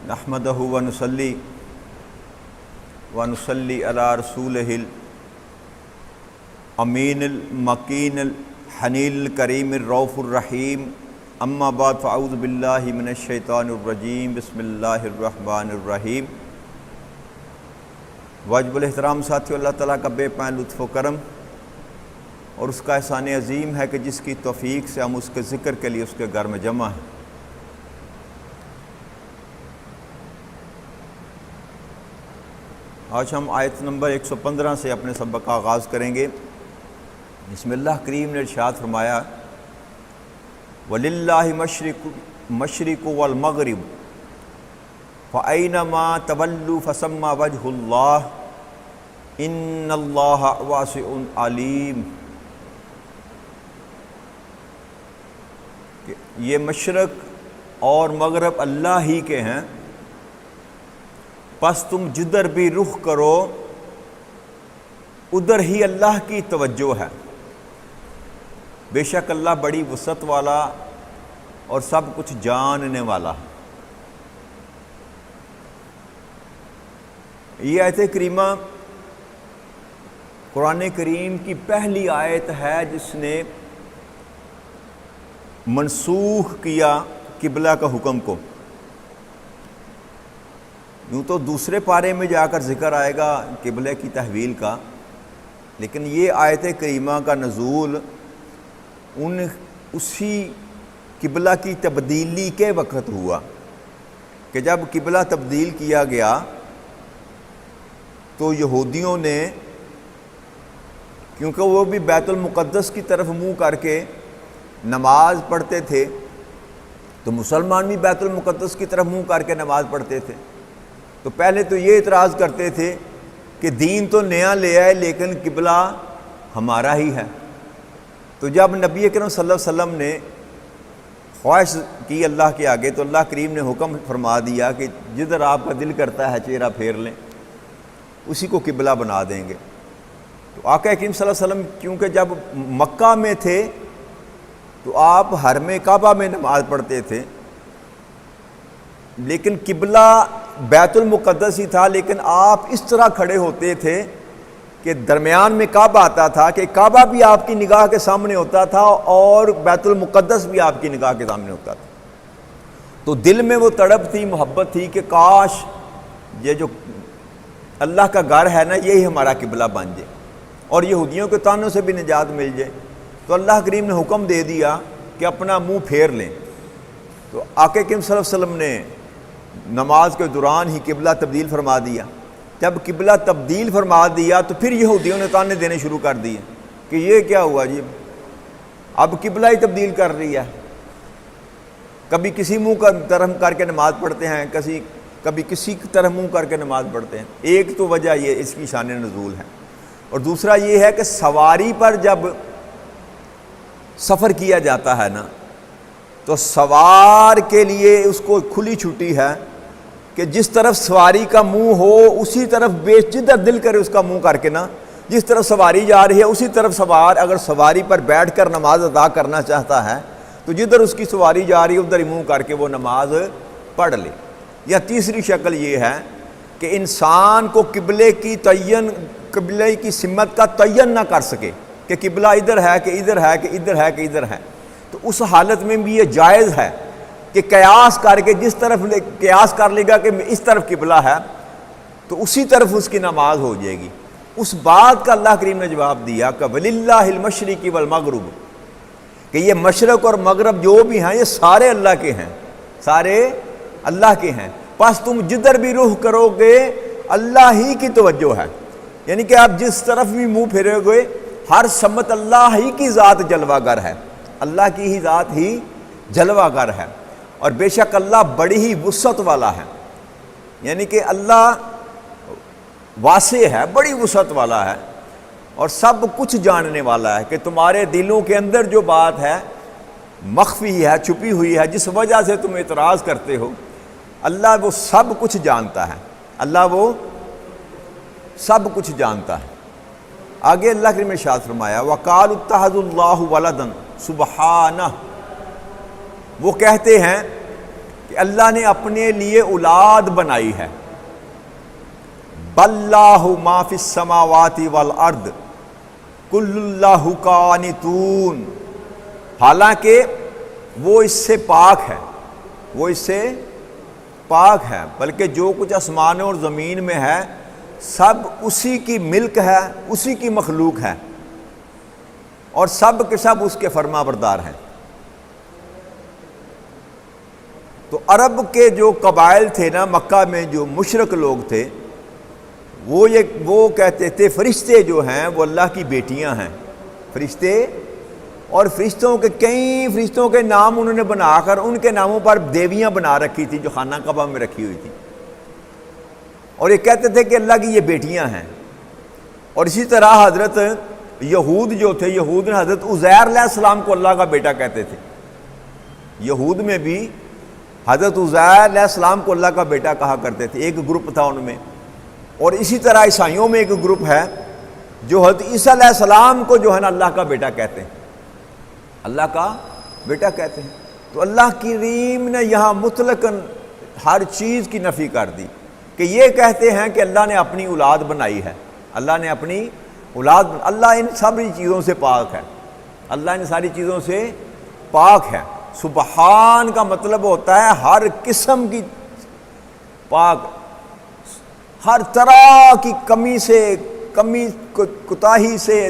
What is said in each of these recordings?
نحمدہ ونصلی علی رسولہ الامین المکین الحنین الکریم الرؤوف الرحیم اما بعد فاعوذ باللہ من الشیطان الرجیم بسم اللہ الرحمن الرحیم۔ واجب الاحترام ساتھیو، اللہ تعالیٰ کا بے پناہ لطف و کرم اور اس کا احسان عظیم ہے کہ جس کی توفیق سے ہم اس کے ذکر کے لیے اس کے گھر میں جمع ہیں۔ آج ہم آیت نمبر 115 سے اپنے سبق کا آغاز کریں گے، جس میں اللہ کریم نے ارشاد فرمایا وَلِلَّهِ مَشْرِقُ وَالْمَغْرِبُ فَأَيْنَمَا تَوَلُّوا فَثَمَّ وَجْهُ اللَّهِ إِنَّ اللَّهَ وَاسِعٌ عَلِيمٌ۔ یہ مشرق اور مغرب اللہ ہی کے ہیں، پس تم جدھر بھی رخ کرو ادھر ہی اللہ کی توجہ ہے۔ بے شک اللہ بڑی وسعت والا اور سب کچھ جاننے والا ہے۔ یہ آیت کریمہ قرآن کریم کی پہلی آیت ہے جس نے منسوخ کیا قبلہ کا حکم کو۔ یوں تو دوسرے پارے میں جا کر ذکر آئے گا قبلے کی تحویل کا، لیکن یہ آیت کریمہ کا نزول اسی قبلہ کی تبدیلی کے وقت ہوا کہ جب قبلہ تبدیل کیا گیا تو یہودیوں نے، کیونکہ وہ بھی بیت المقدس کی طرف منہ کر کے نماز پڑھتے تھے، تو مسلمان بھی بیت المقدس کی طرف منہ کر کے نماز پڑھتے تھے، تو پہلے تو یہ اعتراض کرتے تھے کہ دین تو نیا لے آئے لیکن قبلہ ہمارا ہی ہے۔ تو جب نبی اکرم صلی اللہ علیہ وسلم نے خواہش کی اللہ کے آگے، تو اللہ کریم نے حکم فرما دیا کہ جدھر آپ کا دل کرتا ہے چہرہ پھیر لیں، اسی کو قبلہ بنا دیں گے۔ تو آقا کریم صلی اللہ علیہ وسلم کیونکہ جب مکہ میں تھے تو آپ حرم کعبہ میں نماز پڑھتے تھے، لیکن قبلہ بیت المقدس ہی تھا، لیکن آپ اس طرح کھڑے ہوتے تھے کہ درمیان میں کعبہ آتا تھا کہ کعبہ بھی آپ کی نگاہ کے سامنے ہوتا تھا اور بیت المقدس بھی آپ کی نگاہ کے سامنے ہوتا تھا۔ تو دل میں وہ تڑپ تھی، محبت تھی کہ کاش یہ جو اللہ کا گھر ہے نا یہی ہمارا قبلہ بن جائے اور یہودیوں کے طعنوں سے بھی نجات مل جائے۔ تو اللہ کریم نے حکم دے دیا کہ اپنا منہ پھیر لیں۔ تو آقا کریم صلی اللہ علیہ وسلم نے نماز کے دوران ہی قبلہ تبدیل فرما دیا۔ جب قبلہ تبدیل فرما دیا تو پھر یہودیوں نے طعنے دینے شروع کر دیے کہ یہ کیا ہوا جی، اب قبلہ ہی تبدیل کر رہی ہے، کبھی کسی منہ کا طرف کر کے نماز پڑھتے ہیں، کبھی کسی کی طرف منہ کر کے نماز پڑھتے ہیں۔ ایک تو وجہ یہ اس کی شان نزول ہے، اور دوسرا یہ ہے کہ سواری پر جب سفر کیا جاتا ہے نا تو سوار کے لیے اس کو کھلی چھٹی ہے کہ جس طرف سواری کا منہ ہو اسی طرف جدھر دل کرے اس کا منہ کر کے نا، جس طرف سواری جا رہی ہے اسی طرف سوار اگر سواری پر بیٹھ کر نماز ادا کرنا چاہتا ہے تو جدھر اس کی سواری جا رہی ہے ادھر ہی منہ کر کے وہ نماز پڑھ لے۔ یا تیسری شکل یہ ہے کہ انسان کو قبلے کی سمت کا تعین نہ کر سکے کہ قبلہ ادھر ہے کہ ادھر ہے کہ ادھر ہے کہ ادھر ہے، تو اس حالت میں بھی یہ جائز ہے کہ قیاس کر کے جس طرف قیاس کر لے گا کہ اس طرف قبلہ ہے تو اسی طرف اس کی نماز ہو جائے گی۔ اس بات کا اللہ کریم نے جواب دیا کہ وَلِلَّهِ الْمَشْرِقِ وَالْمَغْرِبُ، کہ یہ مشرق اور مغرب جو بھی ہیں یہ سارے اللہ کے ہیں، سارے اللہ کے ہیں، پس تم جدھر بھی رخ کرو گے اللہ ہی کی توجہ ہے، یعنی کہ آپ جس طرف بھی منہ پھیرو گے ہر سمت اللہ ہی کی ذات جلوہ گر ہے، اللہ کی ہی ذات ہی جلوہ گر ہے، اور بے شک اللہ بڑی ہی وسعت والا ہے، یعنی کہ اللہ واسع ہے، بڑی وسعت والا ہے اور سب کچھ جاننے والا ہے کہ تمہارے دلوں کے اندر جو بات ہے مخفی ہے، چھپی ہوئی ہے، جس وجہ سے تم اعتراض کرتے ہو، اللہ وہ سب کچھ جانتا ہے، اللہ وہ سب کچھ جانتا ہے۔ آگے اللہ کریم نے ارشاد فرمایا وَقَالُوا اتَّخَذَ اللَّهُ وَلَدًا سُبْحَانَهُ، وہ کہتے ہیں کہ کہ اللہ نے اپنے لیے اولاد بنائی ہے. بَلَّهُ مَا فِي السَّمَاوَاتِ وَالْأَرْضِ كُلُّ اللَّهُ قَانِتُونَ. حالانکہ وہ اس سے پاک ہے، وہ اس سے پاک ہے، بلکہ جو کچھ آسمانوں اور زمین میں ہے سب اسی کی ملک ہے، اسی کی مخلوق ہے، اور سب کے سب اس کے فرما بردار ہیں. تو عرب کے جو قبائل تھے نا مکہ میں، جو مشرک لوگ تھے، وہ کہتے تھے فرشتے جو ہیں وہ اللہ کی بیٹیاں ہیں. فرشتے، اور فرشتوں کے کئی فرشتوں کے نام انہوں نے بنا کر ان کے ناموں پر دیویاں بنا رکھی تھی جو خانہ کعبہ میں رکھی ہوئی تھی، اور یہ کہتے تھے کہ اللہ کی یہ بیٹیاں ہیں. اور اسی طرح حضرت یہود جو تھے، یہود نے حضرت عزیر علیہ السلام کو اللہ کا بیٹا کہتے تھے. یہود میں بھی حضرت عزیر علیہ السلام کو اللہ کا بیٹا کہا کرتے تھے، ایک گروپ تھا ان میں. اور اسی طرح عیسائیوں میں ایک گروپ ہے جو حضرت عیسیٰ علیہ السلام کو جو ہے نا اللہ کا بیٹا کہتے ہیں، اللہ کا بیٹا کہتے ہیں. تو اللہ کریم نے یہاں مطلقاً ہر چیز کی نفی کر دی کہ یہ کہتے ہیں کہ اللہ نے اپنی اولاد بنائی ہے، اللہ نے اپنی اولاد اللہ ان ساری چیزوں سے پاک ہے، اللہ ان ساری چیزوں سے پاک ہے. سبحان کا مطلب ہوتا ہے ہر قسم کی پاک، ہر طرح کی کمی سے، کمی کوتاہی سے،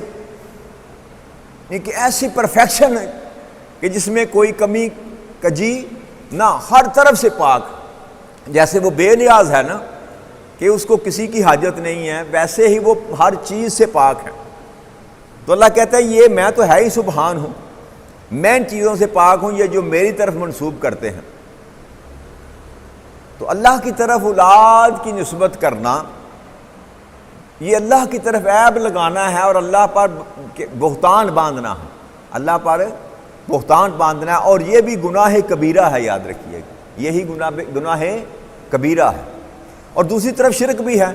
کہ ایسی پرفیکشن کہ جس میں کوئی کمی کجی نہ، ہر طرف سے پاک. جیسے وہ بے نیاز ہے نا کہ اس کو کسی کی حاجت نہیں ہے، ویسے ہی وہ ہر چیز سے پاک ہے. تو اللہ کہتا ہے یہ میں تو ہے ہی سبحان ہوں، میں ان چیزوں سے پاک ہوں یہ جو میری طرف منسوب کرتے ہیں. تو اللہ کی طرف اولاد کی نسبت کرنا یہ اللہ کی طرف عیب لگانا ہے اور اللہ پر بہتان باندھنا ہے، اللہ پر بہتان باندھنا ہے. اور یہ بھی گناہ کبیرہ ہے، یاد رکھیے گا، یہی گناہ کبیرہ ہے. اور دوسری طرف شرک بھی ہے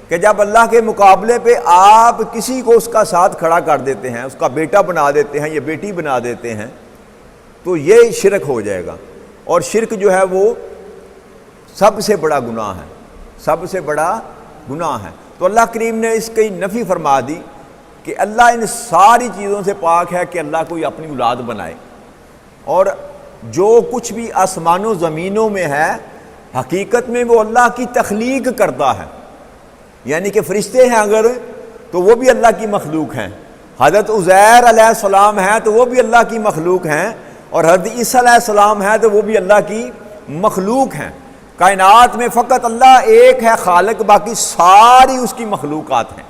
کہ جب اللہ کے مقابلے پہ آپ کسی کو اس کا ساتھ کھڑا کر دیتے ہیں، اس کا بیٹا بنا دیتے ہیں یا بیٹی بنا دیتے ہیں، تو یہ شرک ہو جائے گا. اور شرک جو ہے وہ سب سے بڑا گناہ ہے، سب سے بڑا گناہ ہے. تو اللہ کریم نے اس کی نفی فرما دی کہ اللہ ان ساری چیزوں سے پاک ہے کہ اللہ کوئی اپنی اولاد بنائے. اور جو کچھ بھی آسمان و زمینوں میں ہے حقیقت میں وہ اللہ کی تخلیق کرتا ہے، یعنی کہ فرشتے ہیں اگر تو وہ بھی اللہ کی مخلوق ہیں، حضرت عزیر علیہ السلام ہیں تو وہ بھی اللہ کی مخلوق ہیں، اور حضرت عیسیٰ علیہ السلام ہیں تو وہ بھی اللہ کی مخلوق ہیں. کائنات میں فقط اللہ ایک ہے خالق، باقی ساری اس کی مخلوقات ہیں.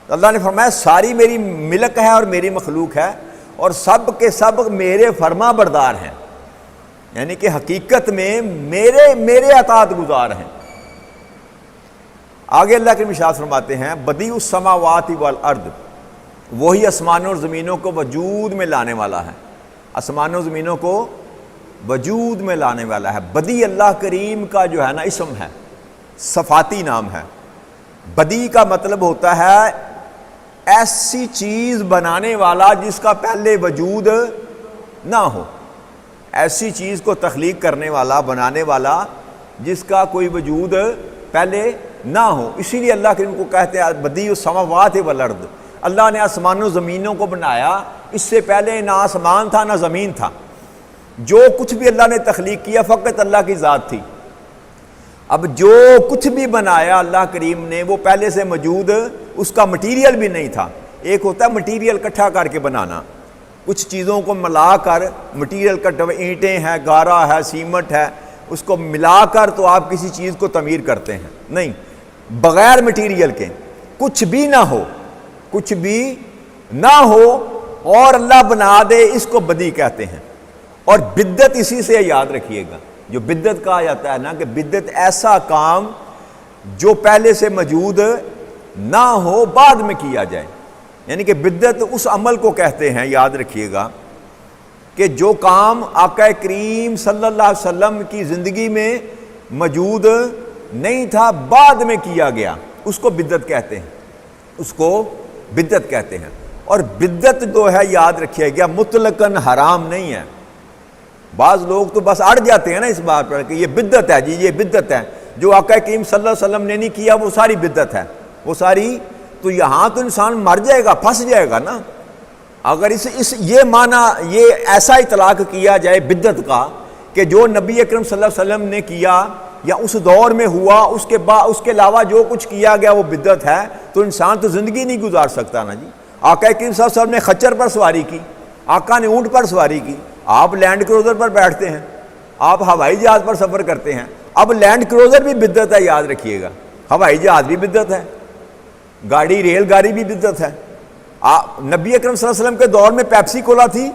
تو اللہ نے فرمایا ساری میری ملک ہے اور میری مخلوق ہے، اور سب کے سب میرے فرما بردار ہیں، یعنی کہ حقیقت میں میرے اطاعت گزار ہیں. آگے اللہ کے ارشاد فرماتے ہیں بدیع السماوات والارض، وہی آسمانوں اور زمینوں کو وجود میں لانے والا ہے، آسمانوں و زمینوں کو وجود میں لانے والا ہے. بدیع اللہ کریم کا جو ہے نا اسم ہے، صفاتی نام ہے. بدیع کا مطلب ہوتا ہے ایسی چیز بنانے والا جس کا پہلے وجود نہ ہو، ایسی چیز کو تخلیق کرنے والا، بنانے والا جس کا کوئی وجود پہلے نہ ہو. اسی لیے اللہ کریم کو کہتے ہیں بدیع السماوات والارض، اللہ نے آسمانوں زمینوں کو بنایا، اس سے پہلے نہ آسمان تھا نہ زمین تھا. جو کچھ بھی اللہ نے تخلیق کیا فقط اللہ کی ذات تھی. اب جو کچھ بھی بنایا اللہ کریم نے وہ پہلے سے موجود، اس کا مٹیریل بھی نہیں تھا. ایک ہوتا ہے مٹیریل اکٹھا کر کے بنانا، کچھ چیزوں کو ملا کر مٹیریل کٹا، اینٹیں ہیں، گارا ہے، سیمنٹ ہے، اس کو ملا کر تو آپ کسی چیز کو تعمیر کرتے ہیں. نہیں، بغیر مٹیریل کے کچھ بھی نہ ہو، کچھ بھی نہ ہو اور اللہ بنا دے، اس کو بدیع کہتے ہیں. اور بدعت اسی سے یاد رکھیے گا، جو بدعت کہا جاتا ہے نا کہ بدعت ایسا کام جو پہلے سے موجود نہ ہو بعد میں کیا جائے، یعنی کہ بدعت اس عمل کو کہتے ہیں، یاد رکھیے گا، کہ جو کام آقا کریم صلی اللہ علیہ وسلم کی زندگی میں موجود نہیں تھا بعد میں کیا گیا، اس کو بدعت کہتے ہیں، اس کو بدعت کہتے ہیں. اور بدعت جو ہے یاد رکھیے گا مطلقاً حرام نہیں ہے، بعض لوگ تو بس اڑ جاتے ہیں نا اس بات پر کہ یہ بدعت ہے جی، یہ بدعت ہے، جو آقا کریم صلی اللہ علیہ وسلم نے نہیں کیا وہ ساری بدعت ہے، وہ ساری، تو یہاں تو انسان مر جائے گا، پھنس جائے گا نا۔ اگر یہ معنی، یہ ایسا اطلاق کیا جائے بدعت کا کہ جو نبی اکرم صلی اللہ علیہ وسلم نے کیا یا اس دور میں ہوا، اس کے علاوہ جو کچھ کیا گیا وہ بدعت ہے، تو انسان تو زندگی نہیں گزار سکتا نا جی۔ آقا کریم صلی اللہ علیہ وسلم نے خچر پر سواری کی، آقا نے اونٹ پر سواری کی، آپ لینڈ کروزر پر بیٹھتے ہیں، آپ ہوائی جہاز پر سفر کرتے ہیں۔ اب لینڈ کروزر بھی بدعت ہے، یاد رکھیے گا، ہوائی جہاز بھی بدعت ہے، گاڑی ریل گاڑی بھی بدعت ہے۔ نبی اکرم صلی اللہ علیہ وسلم کے دور میں پیپسی کولا تھی،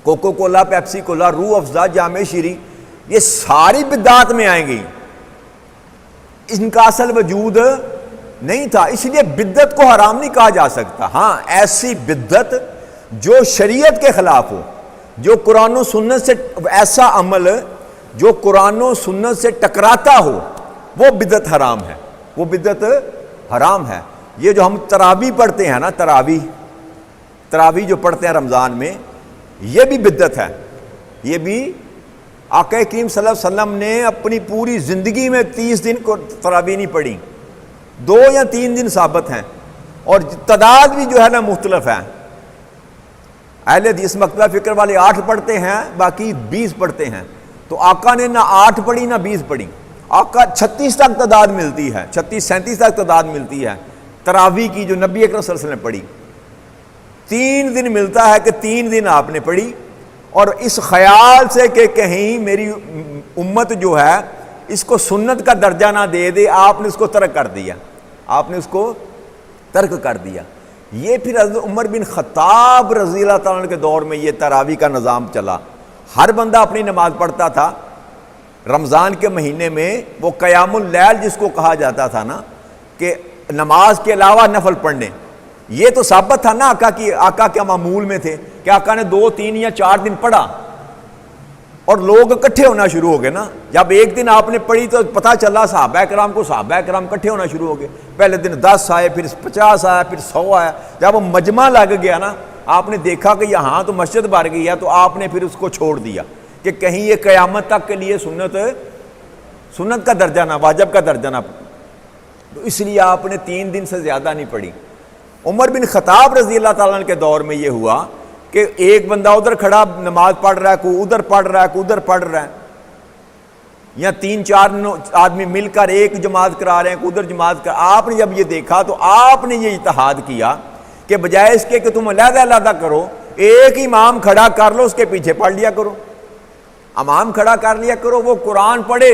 کوکو کولا، پیپسی کولا، روح افزا، جامع شیریں، یہ ساری بدعات میں آئیں گی، ان کا اصل وجود نہیں تھا، اس لیے بدعت کو حرام نہیں کہا جا سکتا۔ ہاں ایسی بدعت جو شریعت کے خلاف ہو، جو قرآن و سنت سے، ایسا عمل جو قرآن و سنت سے ٹکراتا ہو، وہ بدعت حرام ہے، وہ بدعت حرام ہے۔ یہ جو ہم تراویح پڑھتے ہیں نا، تراویح جو پڑھتے ہیں رمضان میں، یہ بھی بدعت ہے، یہ بھی آقا کریم صلی اللہ علیہ وسلم نے اپنی پوری زندگی میں 30 دن کو تراویح نہیں پڑھی، 2 یا 3 دن ثابت ہیں، اور تعداد بھی جو ہے نا مختلف ہے۔ اہل حدیث مکتبہ فکر والے 8 پڑھتے ہیں، باقی 20 پڑھتے ہیں، تو آقا نے نہ 8 پڑھی نہ 20 پڑھی، آقا 36 تک تعداد ملتی ہے، 36-37 تک تعداد ملتی ہے تراویح کی جو نبی اکرم صلی اللہ علیہ وسلم نے پڑھی۔ 3 دن ملتا ہے کہ 3 دن آپ نے پڑھی، اور اس خیال سے کہ کہیں میری امت جو ہے اس کو سنت کا درجہ نہ دے دے، آپ نے اس کو ترک کر دیا، آپ نے اس کو ترک کر دیا۔ یہ پھر حضرت عمر بن خطاب رضی اللہ تعالیٰ عنہ کے دور میں یہ تراویح کا نظام چلا، ہر بندہ اپنی نماز پڑھتا تھا۔ رمضان کے مہینے میں وہ قیام اللیل جس کو کہا جاتا تھا نا، کہ نماز کے علاوہ نفل پڑھنے، یہ تو ثابت تھا نا، آقا کے معمول میں تھے کہ آقا نے 2, 3 یا 4 دن پڑھا، اور لوگ اکٹھے ہونا شروع ہو گئے نا۔ جب ایک دن آپ نے پڑھی تو پتہ چلا صحابہ کرام کو، صحابہ کرام اکٹھے ہونا شروع ہو گئے، پہلے دن 10 آئے، پھر 50 آیا، پھر 100 آیا۔ جب وہ مجمع لگ گیا نا، آپ نے دیکھا کہ یہاں تو مسجد بھر گئی ہے، تو آپ نے پھر اس کو چھوڑ دیا کہ کہیں یہ قیامت تک کے لیے سنت کا درجہ نہ، واجب کا درجہ نہ، تو اس لیے آپ نے 3 دن سے زیادہ نہیں پڑھی۔ عمر بن خطاب رضی اللہ تعالیٰ عنہ کے دور میں یہ ہوا کہ ایک بندہ ادھر کھڑا نماز پڑھ رہا ہے، کوئی ادھر پڑھ رہا ہے، کوئی ادھر پڑھ رہا ہے، یا 3-4 آدمی مل کر ایک جماعت کرا رہے ہیں، کوئی ادھر جماعت کر۔ آپ نے جب یہ دیکھا تو آپ نے یہ اجتہاد کیا کہ بجائے اس کے کہ تم علیحدہ علیحدہ کرو، ایک امام کھڑا کر لو، اس کے پیچھے پڑھ لیا کرو، امام کھڑا کر لیا کرو، وہ قرآن پڑھے،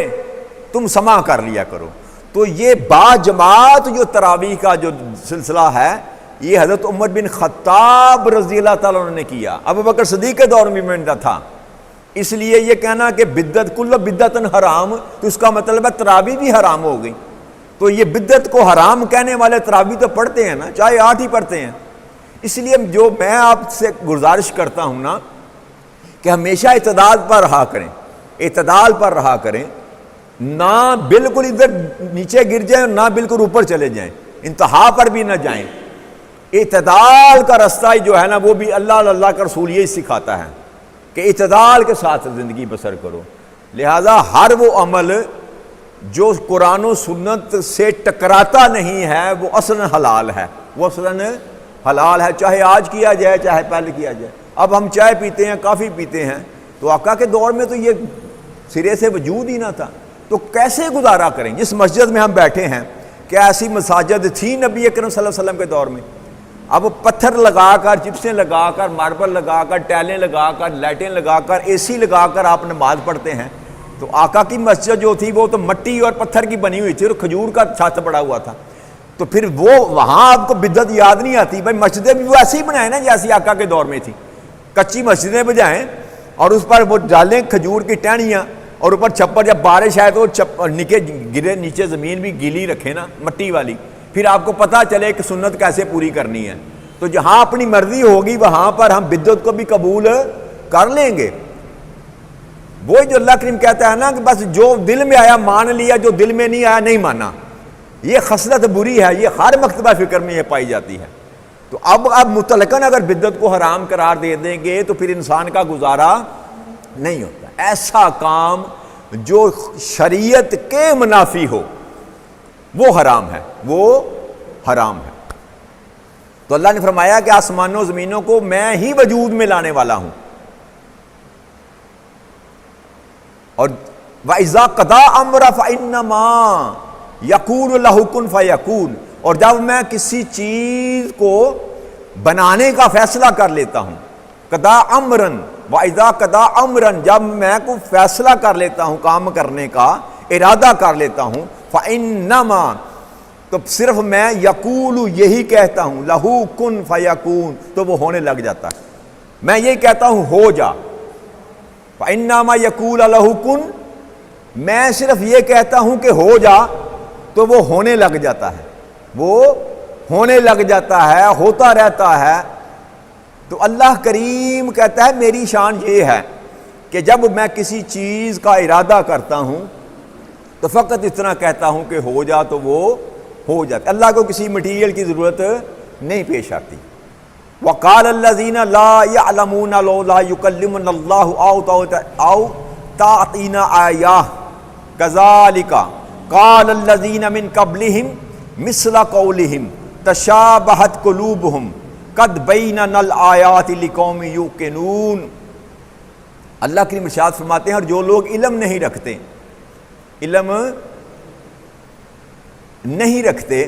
تم سماع کر لیا کرو۔ تو یہ با جماعت جو تراویح کا جو سلسلہ ہے، یہ حضرت عمر بن خطاب رضی اللہ تعالیٰ عنہ نے کیا، ابو بکر صدیق کے دور میں تھا۔ اس لیے یہ کہنا کہ بدعت کل بدعت حرام، تو اس کا مطلب ہے تراویح بھی حرام ہو گئی۔ تو یہ بدعت کو حرام کہنے والے تراویح تو پڑھتے ہیں نا، چاہے 8 ہی پڑھتے ہیں۔ اس لیے جو میں آپ سے گزارش کرتا ہوں نا کہ ہمیشہ اعتدال پر رہا کریں، اعتدال پر رہا کریں، نہ بالکل ادھر نیچے گر جائیں، نہ بالکل اوپر چلے جائیں، انتہا پر بھی نہ جائیں۔ اعتدال کا رستہ جو ہے نا، وہ بھی اللہ کا رسول یہی سکھاتا ہے کہ اعتدال کے ساتھ زندگی بسر کرو۔ لہذا ہر وہ عمل جو قرآن و سنت سے ٹکراتا نہیں ہے وہ اصلاً حلال ہے، وہ اصلاً حلال ہے، چاہے آج کیا جائے چاہے پہلے کیا جائے۔ اب ہم چائے پیتے ہیں، کافی پیتے ہیں، تو آقا کے دور میں تو یہ سرے سے وجود ہی نہ تھا، تو کیسے گزارا کریں؟ جس مسجد میں ہم بیٹھے ہیں، کیا ایسی مساجد تھی نبی اکرم صلی اللہ علیہ وسلم کے دور میں؟ اب پتھر لگا کر، چپسیں لگا کر، ماربل لگا کر، ٹائلیں لگا کر، لائٹیں لگا کر، اے سی لگا کر آپ نماز پڑھتے ہیں۔ تو آقا کی مسجد جو تھی وہ تو مٹی اور پتھر کی بنی ہوئی تھی، اور کھجور کا چھت پڑا ہوا تھا، تو پھر وہ وہاں آپ کو بدعت یاد نہیں آتی؟ بھائی مسجدیں بھی وہ ایسی ہی بنائیں نا جیسی آقا کے دور میں تھی، کچی مسجدیں بجائیں اور اس پر وہ ڈالیں کھجور کی ٹہنیاں، اور اوپر چھپر، جب بارش آئے تو نکے گرے، نیچے زمین بھی گیلی رکھے نا مٹی والی، پھر آپ کو پتہ چلے کہ سنت کیسے پوری کرنی ہے۔ تو جہاں اپنی مرضی ہوگی وہاں پر ہم بدعت کو بھی قبول کر لیں گے۔ وہی جو اللہ کریم کہتا ہے نا کہ بس جو دل میں آیا مان لیا، جو دل میں نہیں آیا نہیں مانا، یہ خصلت بری ہے، یہ ہر مکتبہ فکر میں یہ پائی جاتی ہے۔ تو اب مطلقاً اگر بدعت کو حرام قرار دے دیں گے تو پھر انسان کا گزارا نہیں ہوتا. ایسا کام جو شریعت کے منافی ہو وہ حرام ہے، وہ حرام ہے. تو اللہ نے فرمایا کہ آسمانوں و زمینوں کو میں ہی وجود میں لانے والا ہوں. اور وَإِذَا قَضَىٰ أَمْرًا فَإِنَّمَا يَقُولُ لَهُ كُن فَيَكُونُ. اور جب میں کسی چیز کو بنانے کا فیصلہ کر لیتا ہوں، قضا امرن، وَإِذَا قَضَىٰ أَمْرًا، جب میں کوئی فیصلہ کر لیتا ہوں، کام کرنے کا ارادہ کر لیتا ہوں، فَإِنَّمَا، تو صرف میں یقول یہی کہتا ہوں، لہو کن فیکون، تو وہ ہونے لگ جاتا ہے. میں یہ کہتا ہوں ہو جا، فَإِنَّمَا يَقُولُ لَهُ كُن، میں صرف یہ کہتا ہوں کہ ہو جا تو وہ ہونے لگ جاتا ہے، وہ ہونے لگ جاتا ہے، ہوتا رہتا ہے. تو اللہ کریم کہتا ہے میری شان یہ ہے کہ جب میں کسی چیز کا ارادہ کرتا ہوں تو فقط اتنا کہتا ہوں کہ ہو جا تو وہ ہو جاتا. اللہ کو کسی مٹیریل کی ضرورت نہیں پیش آتی. وَقَالَ الَّذِينَ لَا يَعْلَمُونَ لَوْلَا يُكَلِّمُنَا اللَّهُ أَوْ تَأْتِينَا آیَةٌ كَذَلِكَ قَالَ الَّذِينَ مِن قَبْلِهِمْ مِثْلَ قَوْلِهِمْ تَشَابَهَتْ قُلُوبُهُمْ قَدْ بَيَّنَّا الْآيَاتِ لِقَوْمٍ يُوقِنُونَ. اللہ کی ارشاد فرماتے ہیں اور جو لوگ علم نہیں رکھتے، علم نہیں رکھتے،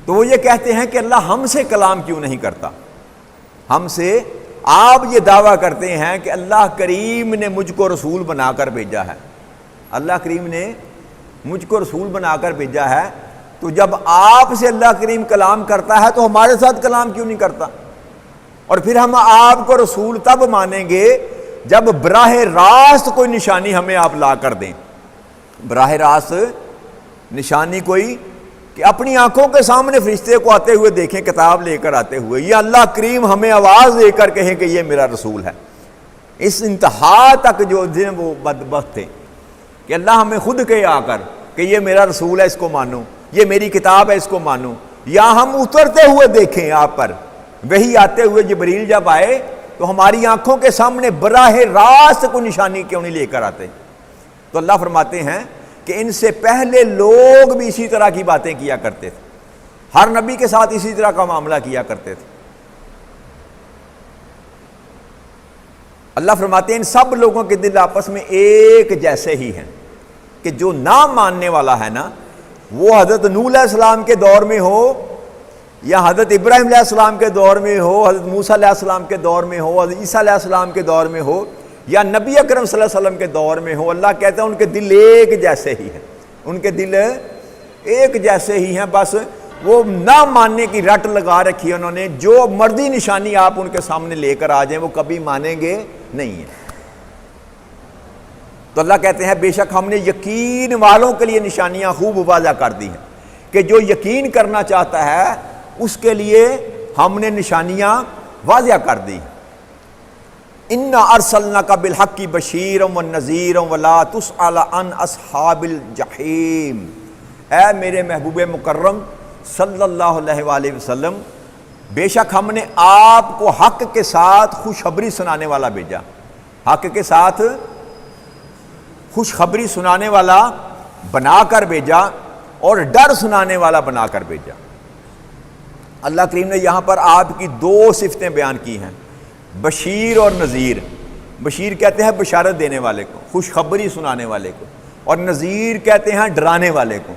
تو وہ یہ کہتے ہیں کہ اللہ ہم سے کلام کیوں نہیں کرتا. ہم سے آپ یہ دعویٰ کرتے ہیں کہ اللہ کریم نے مجھ کو رسول بنا کر بھیجا ہے، اللہ کریم نے مجھ کو رسول بنا کر بھیجا ہے، تو جب آپ سے اللہ کریم کلام کرتا ہے تو ہمارے ساتھ کلام کیوں نہیں کرتا؟ اور پھر ہم آپ کو رسول تب مانیں گے جب براہ راست کوئی نشانی ہمیں آپ لا کر دیں. براہ راست نشانی کوئی کہ اپنی آنکھوں کے سامنے فرشتے کو آتے ہوئے دیکھیں، کتاب لے کر آتے ہوئے، یا اللہ کریم ہمیں آواز دے کر کہیں کہ یہ میرا رسول ہے. اس انتہا تک جو دن وہ بدبخت تھے کہ اللہ ہمیں خود کہے آ کر کہ یہ میرا رسول ہے، اس کو مانو، یہ میری کتاب ہے، اس کو مانو. یا ہم اترتے ہوئے دیکھیں آپ پر، وہی آتے ہوئے جبریل جب آئے تو ہماری آنکھوں کے سامنے براہ راست کوئی نشانی کیوں نہیں لے کر آتے؟ تو اللہ فرماتے ہیں کہ ان سے پہلے لوگ بھی اسی طرح کی باتیں کیا کرتے تھے، ہر نبی کے ساتھ اسی طرح کا معاملہ کیا کرتے تھے. اللہ فرماتے ہیں ان سب لوگوں کے دل آپس میں ایک جیسے ہی ہیں کہ جو نہ ماننے والا ہے نا، وہ حضرت نوح علیہ السلام کے دور میں ہو، یا حضرت ابراہیم علیہ السلام کے دور میں ہو، حضرت موسیٰ علیہ السلام کے دور میں ہو، حضرت عیسیٰ علیہ السلام کے دور میں ہو، یا نبی اکرم صلی اللہ علیہ وسلم کے دور میں ہو، اللہ کہتا ہے ان کے دل ایک جیسے ہی ہیں، ان کے دل ایک جیسے ہی ہیں. بس وہ نہ ماننے کی رٹ لگا رکھی ہے انہوں نے، جو مرضی نشانی آپ ان کے سامنے لے کر آ جائیں وہ کبھی مانیں گے نہیں ہیں. تو اللہ کہتے ہیں بے شک ہم نے یقین والوں کے لیے نشانیاں خوب واضح کر دی ہیں کہ جو یقین کرنا چاہتا ہے اس کے لیے ہم نے نشانیاں واضح کر دی. اِنَّا أَرْسَلْنَاكَ بِالْحَقِّ بَشِيرًا وَنَذِيرًا وَلَا تُسْأَلُ عَنْ أَصْحَابِ الْجَحِيمِ. اے میرے محبوب مکرم صلی اللہ علیہ وآلہ وسلم، بے شک ہم نے آپ کو حق کے ساتھ خوشخبری سنانے والا بھیجا، حق کے ساتھ خوشخبری سنانے والا بنا کر بھیجا اور ڈر سنانے والا بنا کر بھیجا. اللہ کریم نے یہاں پر آپ کی دو صفتیں بیان کی ہیں، بشیر اور نذیر. بشیر کہتے ہیں بشارت دینے والے کو، خوشخبری سنانے والے کو، اور نذیر کہتے ہیں ڈرانے والے کو.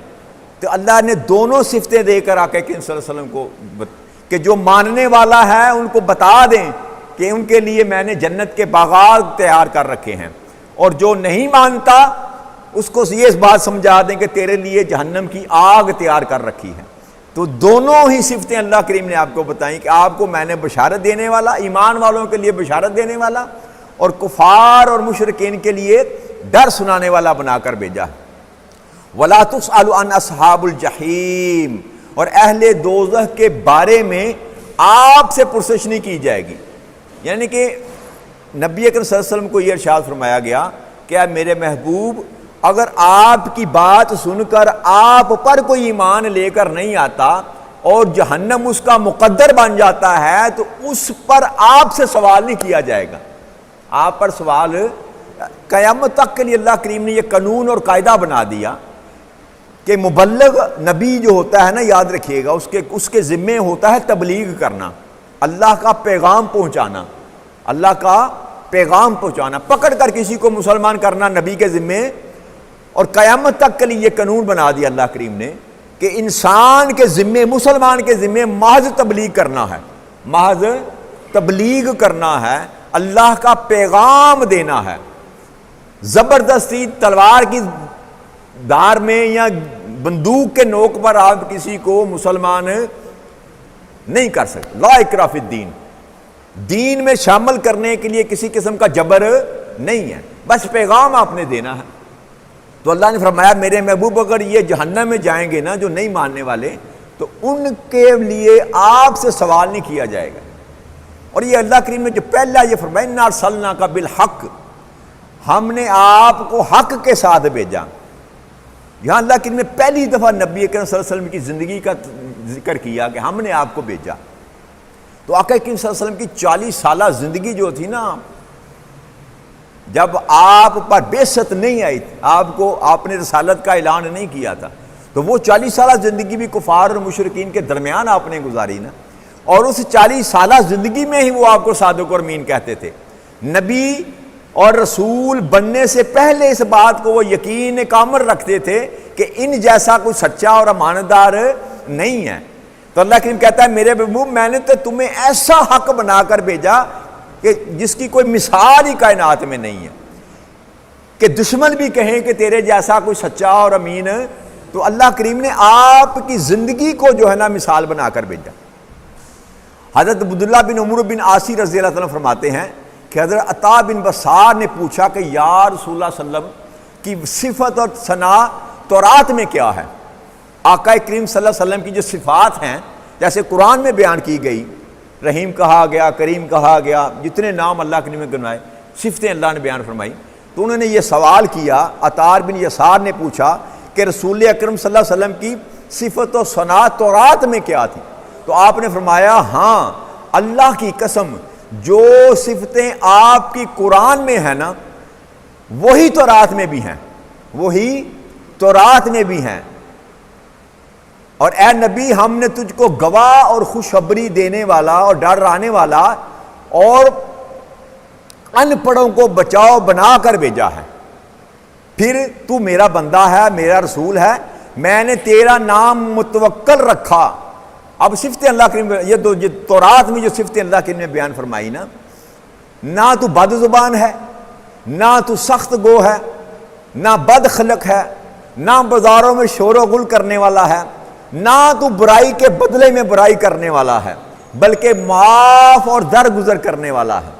تو اللہ نے دونوں صفتیں دے کر آقا کریم صلی اللہ علیہ وسلم کو کہ جو ماننے والا ہے ان کو بتا دیں کہ ان کے لیے میں نے جنت کے باغات تیار کر رکھے ہیں، اور جو نہیں مانتا اس کو یہ بات سمجھا دیں کہ تیرے لیے جہنم کی آگ تیار کر رکھی ہے. تو دونوں ہی صفتیں اللہ کریم نے آپ کو بتائیں کہ آپ کو میں نے بشارت دینے والا، ایمان والوں کے لیے بشارت دینے والا، اور کفار اور مشرکین کے لیے ڈر سنانے والا بنا کر بھیجا. وَلَا تُسْأَلُ عَنْ أَصْحَابِ الْجَحِيمِ، اور اہل دوزخ کے بارے میں آپ سے پرسش نہیں کی جائے گی. یعنی کہ نبی اکرم صلی اللہ علیہ وسلم کو یہ ارشاد فرمایا گیا کہ اے میرے محبوب، اگر آپ کی بات سن کر آپ پر کوئی ایمان لے کر نہیں آتا اور جہنم اس کا مقدر بن جاتا ہے تو اس پر آپ سے سوال نہیں کیا جائے گا. آپ پر سوال قیامت تک کے لیے اللہ کریم نے یہ قانون اور قاعدہ بنا دیا کہ مبلغ نبی جو ہوتا ہے نا، یاد رکھیے گا، اس کے ذمے ہوتا ہے تبلیغ کرنا، اللہ کا پیغام پہنچانا، اللہ کا پیغام پہنچانا. پکڑ کر کسی کو مسلمان کرنا نبی کے ذمے. اور قیامت تک کے لیے یہ قانون بنا دیا اللہ کریم نے کہ انسان کے ذمے، مسلمان کے ذمے محض تبلیغ کرنا ہے، محض تبلیغ کرنا ہے، اللہ کا پیغام دینا ہے. زبردستی تلوار کی دھار میں یا بندوق کے نوک پر آپ کسی کو مسلمان نہیں کر سکتے. لا اکراہ فی الدین، دین میں شامل کرنے کے لیے کسی قسم کا جبر نہیں ہے، بس پیغام آپ نے دینا ہے. تو اللہ نے فرمایا میرے محبوب اگر یہ جہنم میں جائیں گے نا جو نہیں ماننے والے، تو ان کے لیے آپ سے سوال نہیں کیا جائے گا. اور یہ اللہ کریم نے جو پہلا یہ فرمایا اِنَّا أَرْسَلْنَاكَ بِالْحَقِّ، ہم نے آپ کو حق کے ساتھ بھیجا. یہاں اللہ کریم نے پہلی دفعہ نبی اکرم صلی اللہ علیہ وسلم کی زندگی کا ذکر کیا کہ ہم نے آپ کو بھیجا. تو آقا کریم صلی اللہ علیہ وسلم کی 40 سالہ زندگی جو تھی نا، جب آپ پر بعثت نہیں آئی تھی، آپ نے رسالت کا اعلان نہیں کیا تھا، تو وہ 40 سالہ زندگی بھی کفار اور مشرکین کے درمیان آپ نے گزاری نا. اور اس 40 سالہ زندگی میں ہی وہ آپ کو صادق اور امین کہتے تھے. نبی اور رسول بننے سے پہلے اس بات کو وہ یقین کامل رکھتے تھے کہ ان جیسا کوئی سچا اور امانتدار نہیں ہے. تو اللہ کریم کہتا ہے میرے محبوب میں نے تو تمہیں ایسا حق بنا کر بھیجا کہ جس کی کوئی مثال ہی کائنات میں نہیں ہے، کہ دشمن بھی کہیں کہ تیرے جیسا کوئی سچا اور امین. تو اللہ کریم نے آپ کی زندگی کو جو ہے نا مثال بنا کر بھیجا. حضرت عبداللہ بن عمرو بن عاصی رضی اللہ عنہ فرماتے ہیں کہ حضرت عطا بن بصار نے پوچھا کہ یا رسول اللہ صلی اللہ علیہ وسلم کی صفت اور ثنا تورات میں کیا ہے؟ آقا کریم صلی اللہ علیہ وسلم کی جو صفات ہیں جیسے قرآن میں بیان کی گئی، رحیم کہا گیا، کریم کہا گیا، جتنے نام اللہ کریم نے گنوائے، صفتیں اللہ نے بیان فرمائی. تو انہوں نے یہ سوال کیا، عطار بن یسار نے پوچھا کہ رسول اکرم صلی اللہ علیہ وسلم کی صفت و ثنا تورات میں کیا تھی؟ تو آپ نے فرمایا ہاں اللہ کی قسم جو صفتیں آپ کی قرآن میں ہیں نا وہی تورات میں بھی ہیں، وہی تورات میں بھی ہیں. اور اے نبی ہم نے تجھ کو گواہ اور خوشخبری دینے والا اور ڈرانے والا اور ان پڑھوں کو بچاؤ بنا کر بھیجا ہے. پھر تو میرا بندہ ہے، میرا رسول ہے، میں نے تیرا نام متوکل رکھا. اب صفت اللہ کریم، یہ دو تورات میں جو صفت اللہ کریم نے بیان فرمائی نا، نہ تو بد زبان ہے، نہ تو سخت گو ہے، نہ بد خلق ہے، نہ بازاروں میں شور و غل کرنے والا ہے، نہ تو برائی کے بدلے میں برائی کرنے والا ہے، بلکہ معاف اور درگزر کرنے والا ہے.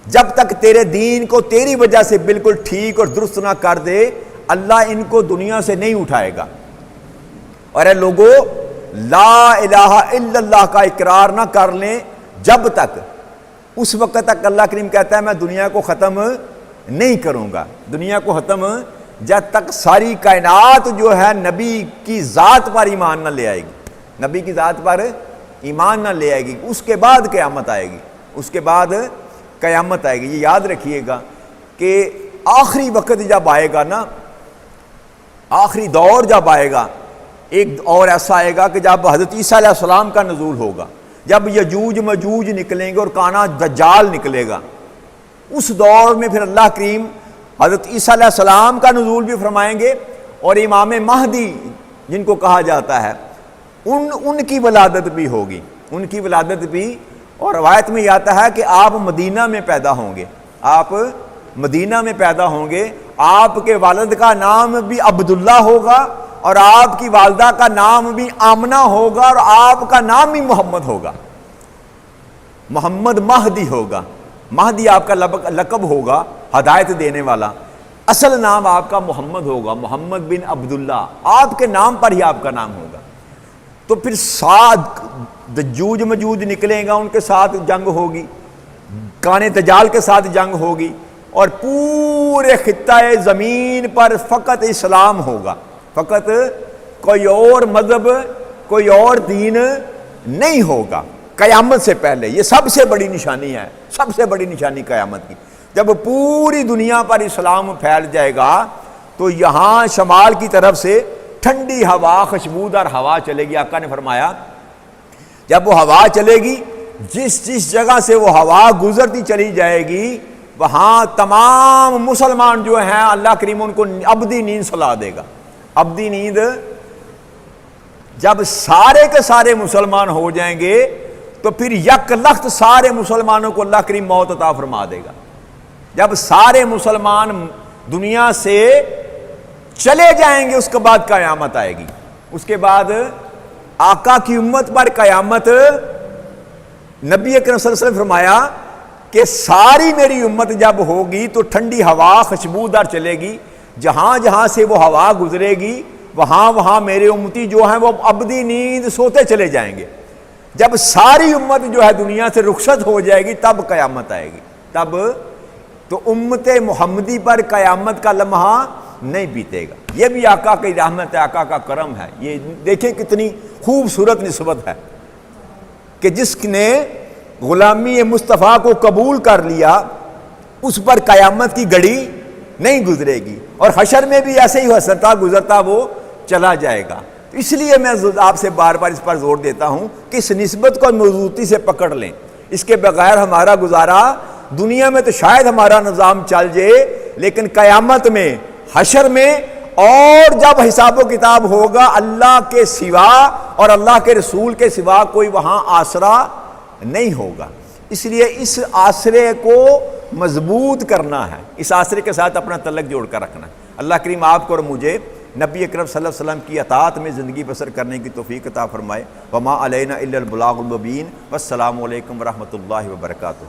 جب تک تیرے دین کو تیری وجہ سے بالکل ٹھیک اور درست نہ کر دے اللہ ان کو دنیا سے نہیں اٹھائے گا. اور اے لوگوں لا الہ الا اللہ کا اقرار نہ کر لیں جب تک، اس وقت تک اللہ کریم کہتا ہے میں دنیا کو ختم نہیں کروں گا. دنیا کو ختم جب تک ساری کائنات جو ہے نبی کی ذات پر ایمان نہ لے آئے گی، نبی کی ذات پر ایمان نہ لے آئے گی. اس کے بعد قیامت آئے گی، اس کے بعد قیامت آئے گی. یہ یاد رکھیے گا کہ آخری وقت جب آئے گا نا، آخری دور جب آئے گا، ایک اور ایسا آئے گا کہ جب حضرت عیسیٰ علیہ السلام کا نزول ہوگا، جب یجوج مجوج نکلیں گے اور کانا دجال نکلے گا، اس دور میں پھر اللہ کریم حضرت عیسیٰ علیہ السلام کا نزول بھی فرمائیں گے. اور امام مہدی جن کو کہا جاتا ہے ان کی ولادت بھی ہوگی، ان کی ولادت بھی. اور روایت میں یہ آتا ہے کہ آپ مدینہ میں پیدا ہوں گے، آپ مدینہ میں پیدا ہوں گے. آپ کے والد کا نام بھی عبداللہ ہوگا اور آپ کی والدہ کا نام بھی آمنہ ہوگا اور آپ کا نام بھی محمد ہوگا، محمد مہدی ہوگا. مہدی آپ کا لقب ہوگا، ہدایت دینے والا. اصل نام آپ کا محمد ہوگا، محمد بن عبداللہ، آپ کے نام پر ہی آپ کا نام ہوگا. تو پھر سات دجوج مجوج نکلیں گا، ان کے ساتھ جنگ ہوگی، کانے دجال کے ساتھ جنگ ہوگی، اور پورے خطہ زمین پر فقط اسلام ہوگا. فقط کوئی اور مذہب، کوئی اور دین نہیں ہوگا قیامت سے پہلے۔ یہ سب سے بڑی نشانی ہے، سب سے بڑی نشانی قیامت کی۔ جب پوری دنیا پر اسلام پھیل جائے گا تو یہاں شمال کی طرف سے ٹھنڈی ہوا، خوشبودار ہوا چلے گی۔ آقا نے فرمایا جب وہ ہوا چلے گی، جس جگہ سے وہ ہوا گزرتی چلی جائے گی، وہاں تمام مسلمان جو ہیں اللہ کریم ان کو ابدی نیند سلا دے گا۔ ابدی نیند جب سارے کے سارے مسلمان ہو جائیں گے تو پھر یک لخت سارے مسلمانوں کو اللہ کریم موت عطا فرما دے گا۔ جب سارے مسلمان دنیا سے چلے جائیں گے اس کے بعد قیامت آئے گی۔ اس کے بعد آقا کی امت پر قیامت، نبی اکرم صلی اللہ علیہ وسلم فرمایا کہ ساری میری امت جب ہوگی تو ٹھنڈی ہوا خوشبودار چلے گی، جہاں جہاں سے وہ ہوا گزرے گی وہاں میرے امتی جو ہیں وہ ابدی نیند سوتے چلے جائیں گے۔ جب ساری امت جو ہے دنیا سے رخصت ہو جائے گی تب قیامت آئے گی۔ تب تو امت محمدی پر قیامت کا لمحہ نہیں بیتے گا۔ یہ بھی آقا کی رحمت ہے، آقا کا کرم ہے۔ یہ دیکھیں کتنی خوبصورت نسبت ہے کہ جس نے غلامی مصطفیٰ کو قبول کر لیا اس پر قیامت کی گھڑی نہیں گزرے گی، اور حشر میں بھی ایسے ہی حسرتا گزرتا وہ چلا جائے گا۔ اس لیے میں آپ سے بار بار اس پر زور دیتا ہوں کہ اس نسبت کو مضبوطی سے پکڑ لیں۔ اس کے بغیر ہمارا گزارا دنیا میں تو شاید ہمارا نظام چل جائے، لیکن قیامت میں، حشر میں، اور جب حساب و کتاب ہوگا اللہ کے سوا اور اللہ کے رسول کے سوا کوئی وہاں آسرا نہیں ہوگا۔ اس لیے اس آسرے کو مضبوط کرنا ہے، اس آسرے کے ساتھ اپنا تعلق جوڑ کر رکھنا ہے۔ اللہ کریم آپ کو اور مجھے نبی اکرم صلی اللہ علیہ وسلم کی اطاعت میں زندگی بسر کرنے کی توفیق عطا فرمائے۔ وما علینا الا البلاغ المبین۔ والسلام علیکم ورحمۃ اللہ وبرکاتہ۔